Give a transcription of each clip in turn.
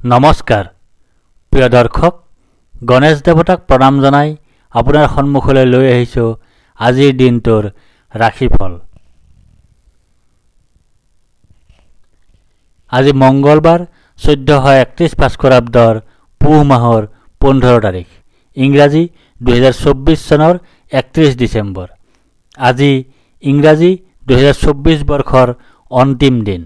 নমস্কাৰ প্ৰিয় দৰ্শক, গণেশ দেৱতাক প্ৰণাম জনাই আপোনাৰ সন্মুখলৈ লৈ আহিছোঁ আজিৰ দিনটোৰ ৰাশিফল। আজি মঙ্গলবাৰ 1431 ভাস্কৰাব্দৰ পুহ মাহৰ 15 তাৰিখ, ইংৰাজী 2024 চনৰ 31 ডিচেম্বৰ। আজি ইংৰাজী 2024 বৰ্ষৰ অন্তিম দিন।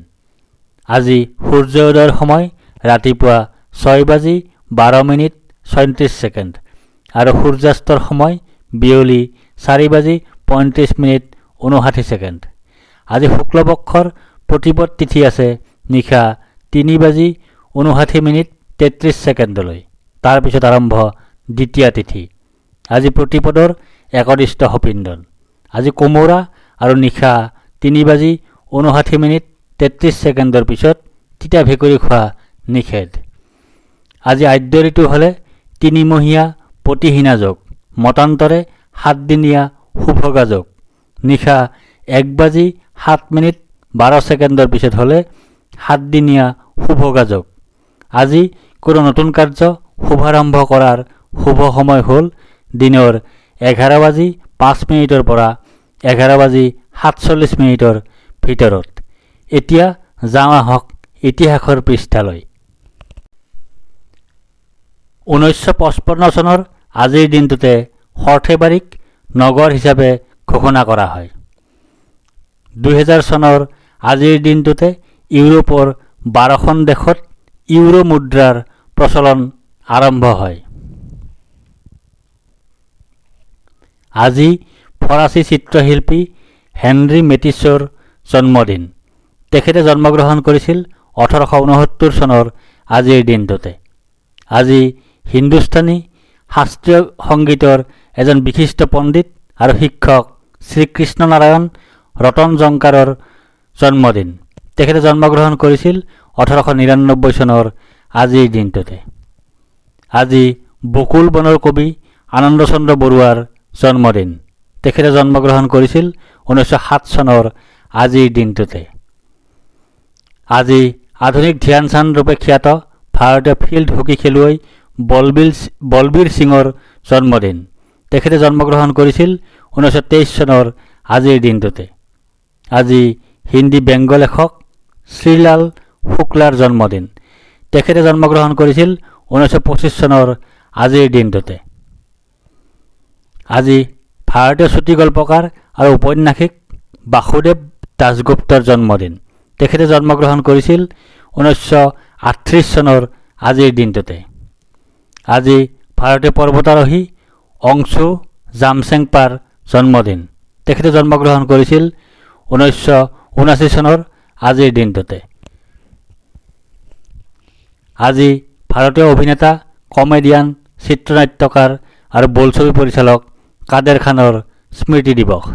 আজি সূৰ্যোদয়ৰ সময় ৰাতিপুৱা 6:12:37 আৰু সূৰ্যাস্তৰ সময় বিয়লি 4:35:59। আজি শুক্লপক্ষৰ প্ৰতিপদ তিথি আছে নিশা 3:59:33। তাৰপিছত আৰম্ভ দ্বিতীয়া তিথি। আজি প্ৰতিপদৰ একদিষ্ট সপিন্দন। আজি কোমোৰা আৰু নিশা 3:59:33 পিছত তিতা ভেকুৰী খোৱা নিষেধ। আজি আদ্য ঋতু হ'লে 3মহীয়া প্ৰতিহীনা যোগ, মতান্তৰে 7দিনীয়া শুভগা যোগ। নিশা 1:07:12 পিছত হ'লে 7দিনীয়া শুভগা যোগ। আজি কোনো নতুন কাৰ্য শুভাৰম্ভ কৰাৰ শুভ সময় হ'ল দিনৰ 11:05 পৰা 11:47 ভিতৰত। এতিয়া যাওঁ আহক ইতিহাসৰ পৃষ্ঠালৈ। 1955 চনৰ আজিৰ দিনটোতে সৰ্থেবাৰীক নগৰ হিচাপে ঘোষণা কৰা হয়। 2000 চনৰ আজিৰ দিনটোতে ইউৰোপৰ 12খন দেশত ইউৰো মুদ্ৰাৰ প্ৰচলন আৰম্ভ হয়। আজি ফৰাচী চিত্ৰশিল্পী হেনৰি মেটিছৰ জন্মদিন। তেখেতে জন্মগ্ৰহণ কৰিছিল 1869 চনৰ আজিৰ দিনটোতে। আজি হিন্দুস্তানী শাস্ত্ৰীয় সংগীতৰ এজন বিশিষ্ট পণ্ডিত আৰু শিক্ষক শ্ৰীকৃষ্ণ নাৰায়ণ ৰতন জংকাৰৰ জন্মদিন। তেখেতে জন্মগ্ৰহণ কৰিছিল 1899 চনৰ আজিৰ দিনটোতে। আজি বকুল বনৰ কবি আনন্দ চন্দ্ৰ বৰুৱাৰ জন্মদিন। তেখেতে জন্মগ্ৰহণ কৰিছিল 1907 চনৰ আজিৰ দিনটোতে। আজি আধুনিক ধ্যান চান্দ ৰূপে খ্যাত ভাৰতীয় ফিল্ড হকী খেলুৱৈ বলবীৰ সিঙৰ জন্মদিন। তেখেতে জন্মগ্ৰহণ কৰিছিল 1923 চনৰ আজিৰ দিনটোতে। আজি হিন্দী ব্যংগ লেখক শ্ৰীলাল শুক্লাৰ জন্মদিন। তেখেতে জন্মগ্ৰহণ কৰিছিল 1925 চনৰ আজিৰ দিনটোতে। আজি ভাৰতীয় চুটি গল্পকাৰ আৰু ঔপন্যাসিক বাসুদেৱ দাসগুপ্তৰ জন্মদিন। তেখেতে জন্মগ্ৰহণ কৰিছিল 1938 চনৰ আজিৰ দিনটোতে। আজি ভাৰতীয় পৰ্বতাৰোহী অংশু জামছেংপাৰ জন্মদিন। তেখেতে জন্মগ্ৰহণ কৰিছিল 1979 চনৰ আজিৰ দিনটোতে। আজি ভাৰতীয় অভিনেতা, কমেডিয়ান, চিত্ৰনাট্যকাৰ আৰু বোলছবি পৰিচালক কাদেৰ খানৰ স্মৃতি দিৱস।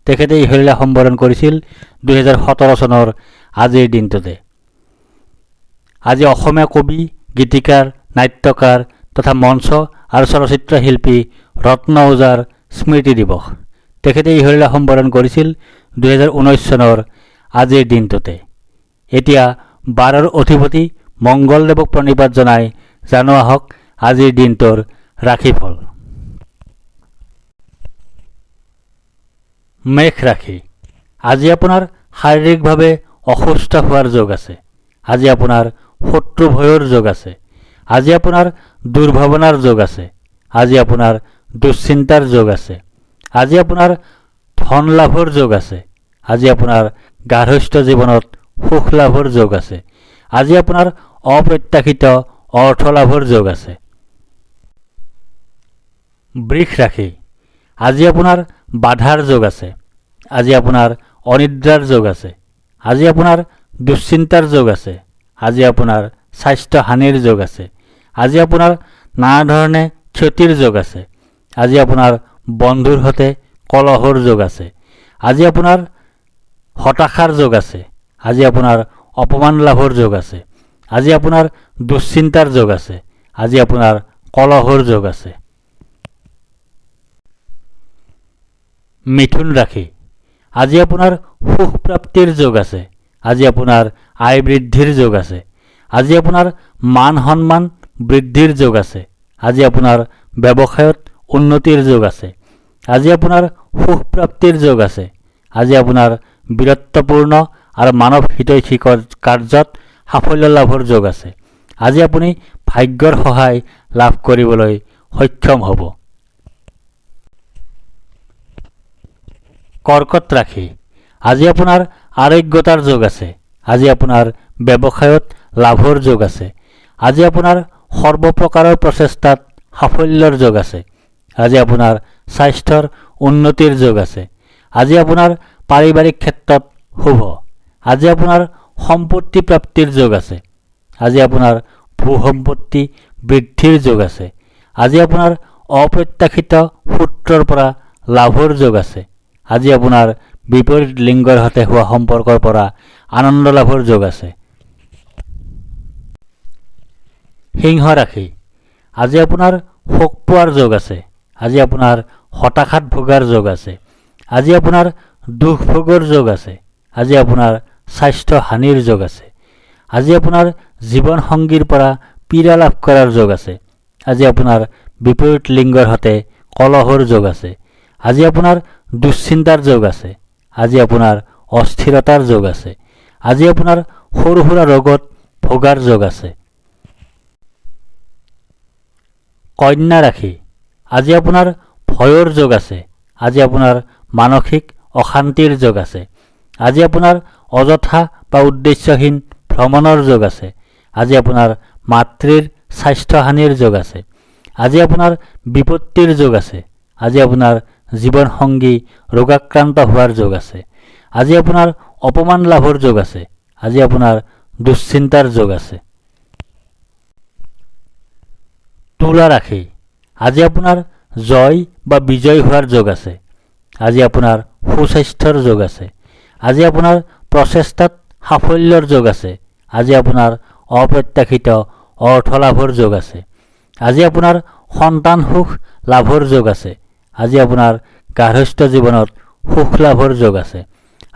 তেখেতে ইহলীলা সম্বৰণ কৰিছিল 2017 চনৰ আজিৰ দিনটোতে। আজি অসমীয়া কবি, গীতিকাৰ, নাট্যকাৰ তথা মঞ্চ আৰু চলচ্চিত্ৰ শিল্পী ৰত্ন ওজাৰ স্মৃতি দিৱস। তেখেতে ইহলীলা সম্বৰণ কৰিছিল 2019 চনৰ আজিৰ দিনটোতে। এতিয়া 12ৰ অধিপতি মঙ্গলদেৱক প্ৰণিপাত জনাই জানো আহক আজিৰ দিনটোৰ ৰাশিফল। মেষ ৰাশি। আজি আপোনাৰ শাৰীৰিকভাৱে অসুস্থ হোৱাৰ যোগ আছে। আজি আপোনাৰ শত্ৰু ভয়ৰ যোগ আছে। আজি আপোনাৰ দুৰ্ভাৱনাৰ যোগ আছে। আজি আপোনাৰ দুশ্চিন্তাৰ যোগ আছে। আজি আপোনাৰ ধন লাভৰ যোগ আছে। আজি আপোনাৰ গাৰ্হস্থ্য জীৱনত সুখ লাভৰ যোগ আছে। আজি আপোনাৰ অপ্ৰত্যাশিত অৰ্থ লাভৰ যোগ আছে। বৃষ ৰাশি। আজি আপোনাৰ বাধাৰ যোগ আছে। আজি আপোনাৰ অনিদ্ৰাৰ যোগ আছে। আজি আপোনাৰ দুশ্চিন্তাৰ যোগ আছে। আজি আপোনাৰ স্বাস্থ্য হানিৰ যোগ আছে। আজি আপোনাৰ নানা ধৰণে ক্ষতিৰ যোগ আছে। আজি আপোনাৰ বন্ধুৰ সৈতে কলহৰ যোগ আছে। আজি আপোনাৰ হতাশাৰ যোগ আছে। আজি আপোনাৰ অপমান লাভৰ যোগ আছে। আজি আপোনাৰ দুশ্চিন্তাৰ যোগ আছে। আজি আপোনাৰ কলহৰ যোগ আছে। মিথুন ৰাশি। আজি আপোনাৰ সুখ প্ৰাপ্তিৰ যোগ আছে। আজি আপোনাৰ আয় বৃদ্ধিৰ যোগ আছে। আজি আপোনাৰ মান সন্মান বৃদ্ধিৰ যোগ আছে। আজি আপোনাৰ ব্যৱসায়ত উন্নতিৰ যোগ আছে। আজি আপোনাৰ সুখ প্ৰাপ্তিৰ যোগ আছে। আজি আপোনাৰ বীৰত্বপূৰ্ণ আৰু মানৱ হিতৈষী কাৰ্যত সাফল্য লাভৰ যোগ আছে। আজি আপুনি ভাগ্যৰ সহায় লাভ কৰিবলৈ সক্ষম হ'ব। কৰ্কট ৰাশি, আজি আপোনাৰ আৰোগ্যতাৰ যোগ আছে। আজি আপোনাৰ ব্যৱসায়ত লাভৰ যোগ আছে। আজি আপোনাৰ সৰ্বপ্ৰকাৰৰ প্ৰচেষ্টাত সাফল্যৰ যোগ আছে। আজি আপোনাৰ স্বাস্থ্যৰ উন্নতিৰ যোগ আছে। আজি আপোনাৰ পাৰিবাৰিক ক্ষেত্ৰত শুভ। আজি আপোনাৰ সম্পত্তি প্ৰাপ্তিৰ যোগ আছে। আজি আপোনাৰ ভূ সম্পত্তি বৃদ্ধিৰ যোগ আছে। আজি আপোনাৰ অপ্ৰত্যাশিত সূত্ৰৰ পৰা লাভৰ যোগ আছে। আজি আপোনাৰ বিপৰীত লিংগৰ সৈতে হোৱা সম্পৰ্কৰ পৰা আনন্দ লাভৰ যোগ আছে। সিংহ ৰাশি, আজি আপোনাৰ শোক পোৱাৰ যোগ আছে। আজি আপোনাৰ হতাশাত ভোগাৰ যোগ আছে। আজি আপোনাৰ দুখ ভোগৰ যোগ আছে। আজি আপোনাৰ স্বাস্থ্য হানিৰ যোগ আছে। আজি আপোনাৰ জীৱন সংগীৰ পৰা পীড়া লাভ কৰাৰ যোগ আছে। আজি আপোনাৰ বিপৰীত লিংগৰ সৈতে কলহৰ যোগ আছে। আজি আপোনাৰ দুশ্চিন্তাৰ যোগ আছে। আজি আপোনাৰ অস্থিৰতাৰ যোগ আছে। আজি আপোনাৰ সৰু সুৰা ৰোগত ভোগাৰ যোগ আছে। কন্যা ৰাশি, আজি আপোনাৰ ভয়ৰ যোগ আছে। আজি আপোনাৰ মানসিক অশান্তিৰ যোগ আছে। আজি আপোনাৰ অযথা বা উদ্দেশ্যহীন ভ্ৰমণৰ যোগ আছে। আজি আপোনাৰ মাতৃৰ স্বাস্থ্যহানিৰ যোগ আছে। আজি আপোনাৰ বিপত্তিৰ যোগ আছে। আজি আপোনাৰ জীৱন সংগী ৰোগাক্ৰান্ত হোৱাৰ যোগ আছে। আজি আপোনাৰ অপমান লাভৰ যোগ আছে। আজি আপোনাৰ দুশ্চিন্তাৰ যোগ আছে। তুলা ৰাশি, আজি আপোনাৰ জয় বা বিজয় হোৱাৰ যোগ আছে। আজি আপোনাৰ সুস্বাস্থ্যৰ যোগ আছে। আজি আপোনাৰ প্ৰচেষ্টাত সাফল্যৰ যোগ আছে। আজি আপোনাৰ অপ্ৰত্যাশিত অৰ্থ লাভৰ যোগ আছে। আজি আপোনাৰ সন্তান সুখ লাভৰ যোগ আছে। আজি আপোনাৰ গাৰ্হস্থ্য জীৱনত সুখ লাভৰ যোগ আছে।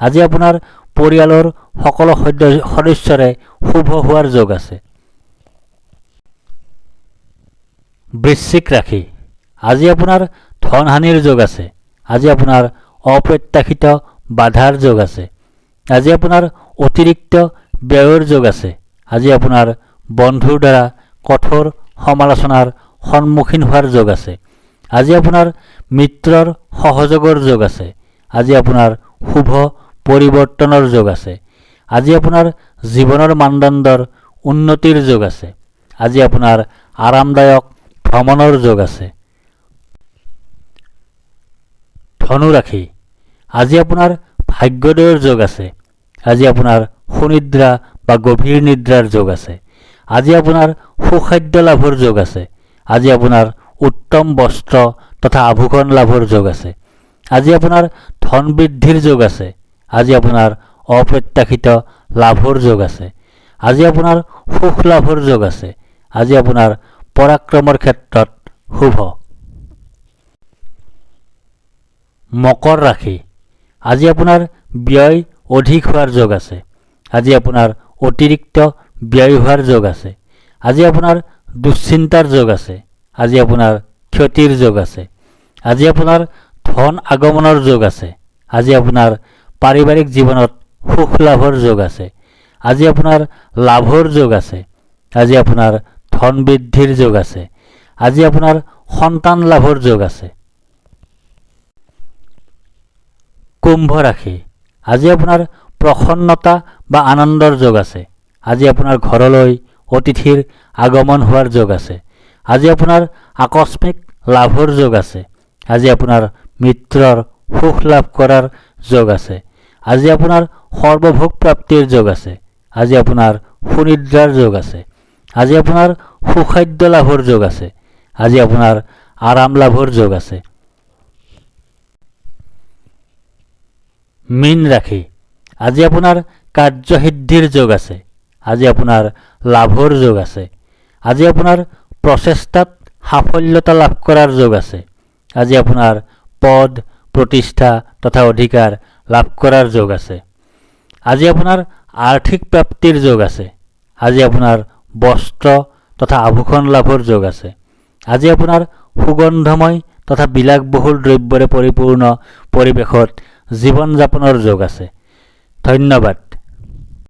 আজি আপোনাৰ পৰিয়ালৰ সকলো সদস্যৰে শুভ হোৱাৰ যোগ আছে। বৃশ্চিক ৰাশি, আজি আপোনাৰ ধন হানিৰ যোগ আছে। আজি আপোনাৰ অপ্ৰত্যাশিত বাধাৰ যোগ আছে। আজি আপোনাৰ অতিৰিক্ত ব্যয়ৰ যোগ আছে। আজি আপোনাৰ বন্ধুৰ দ্বাৰা কঠোৰ সমালোচনাৰ সন্মুখীন হোৱাৰ যোগ আছে। আজি আপোনাৰ মিত্ৰৰ সহযোগৰ যোগ আছে। আজি আপোনাৰ শুভ পৰিৱৰ্তনৰ যোগ আছে। আজি আপোনাৰ জীৱনৰ মানদণ্ডৰ উন্নতিৰ যোগ আছে। আজি আপোনাৰ আৰামদায়ক ভ্ৰমণৰ যোগ আছে। ধনু ৰাশি, আজি আপোনাৰ ভাগ্যোদয়ৰ যোগ আছে। আজি আপোনাৰ সুনিদ্ৰা বা গভীৰ নিদ্ৰাৰ যোগ আছে। আজি আপোনাৰ সুখাদ্য লাভৰ যোগ আছে। আজি আপোনাৰ উত্তম বস্ত্ৰ তথা আভূষণ লাভৰ যোগ আছে। আজি আপোনাৰ ধন বৃদ্ধিৰ যোগ আছে। আজি আপোনাৰ অপ্ৰত্যাশিত লাভৰ যোগ আছে। আজি আপোনাৰ সুখ লাভৰ যোগ আছে। আজি আপোনাৰ পৰাক্ৰমৰ ক্ষেত্ৰত শুভ। মকৰ ৰাশি, আজি আপোনাৰ ব্যয় অধিক হোৱাৰ যোগ আছে। আজি আপোনাৰ অতিৰিক্ত ব্যয় হোৱাৰ যোগ আছে। আজি আপোনাৰ দুশ্চিন্তাৰ যোগ আছে। আজি আপোনাৰ ক্ষতিৰ যোগ আছে। আজি আপোনাৰ ধন আগমনৰ যোগ আছে। আজি আপোনাৰ পাৰিবাৰিক জীৱনত সুখ লাভৰ যোগ আছে। আজি আপোনাৰ লাভৰ যোগ আছে। আজি আপোনাৰ ধন বৃদ্ধিৰ যোগ আছে। আজি আপোনাৰ সন্তান লাভৰ যোগ আছে। কুম্ভ ৰাশি, আজি আপোনাৰ প্ৰসন্নতা বা আনন্দৰ যোগ আছে। আজি আপোনাৰ ঘৰলৈ অতিথিৰ আগমন হোৱাৰ যোগ আছে। আজি আপোনাৰ আকস্মিক লাভৰ যোগ আছে। আজি আপোনাৰ মিত্ৰৰ সুখ লাভ কৰাৰ যোগ আছে। আজি আপোনাৰ সৰ্বভোগ প্ৰাপ্তিৰ যোগ আছে। আজি আপোনাৰ সুনিদ্ৰাৰ যোগ আছে। আজি আপোনাৰ সুখাদ্য লাভৰ যোগ আছে। আজি আপোনাৰ আৰাম লাভৰ যোগ আছে। মীন ৰাশি, আজি আপোনাৰ কাৰ্যসিদ্ধিৰ যোগ আছে। আজি আপোনাৰ লাভৰ যোগ আছে। আজি আপোনাৰ প্ৰচেষ্টাত সাফল্যতা লাভ কৰাৰ যোগ আছে। আজি আপোনাৰ পদ প্ৰতিষ্ঠা তথা অধিকাৰ লাভ কৰাৰ যোগ আছে। আজি আপোনাৰ আৰ্থিক প্ৰাপ্তিৰ যোগ আছে। আজি আপোনাৰ বস্ত্ৰ তথা আভূষণ লাভৰ যোগ আছে। আজি আপোনাৰ সুগন্ধময় তথা বিলাসবহুল দ্ৰব্যৰে পৰিপূৰ্ণ পৰিৱেশত জীৱন যাপনৰ যোগ আছে। ধন্যবাদ।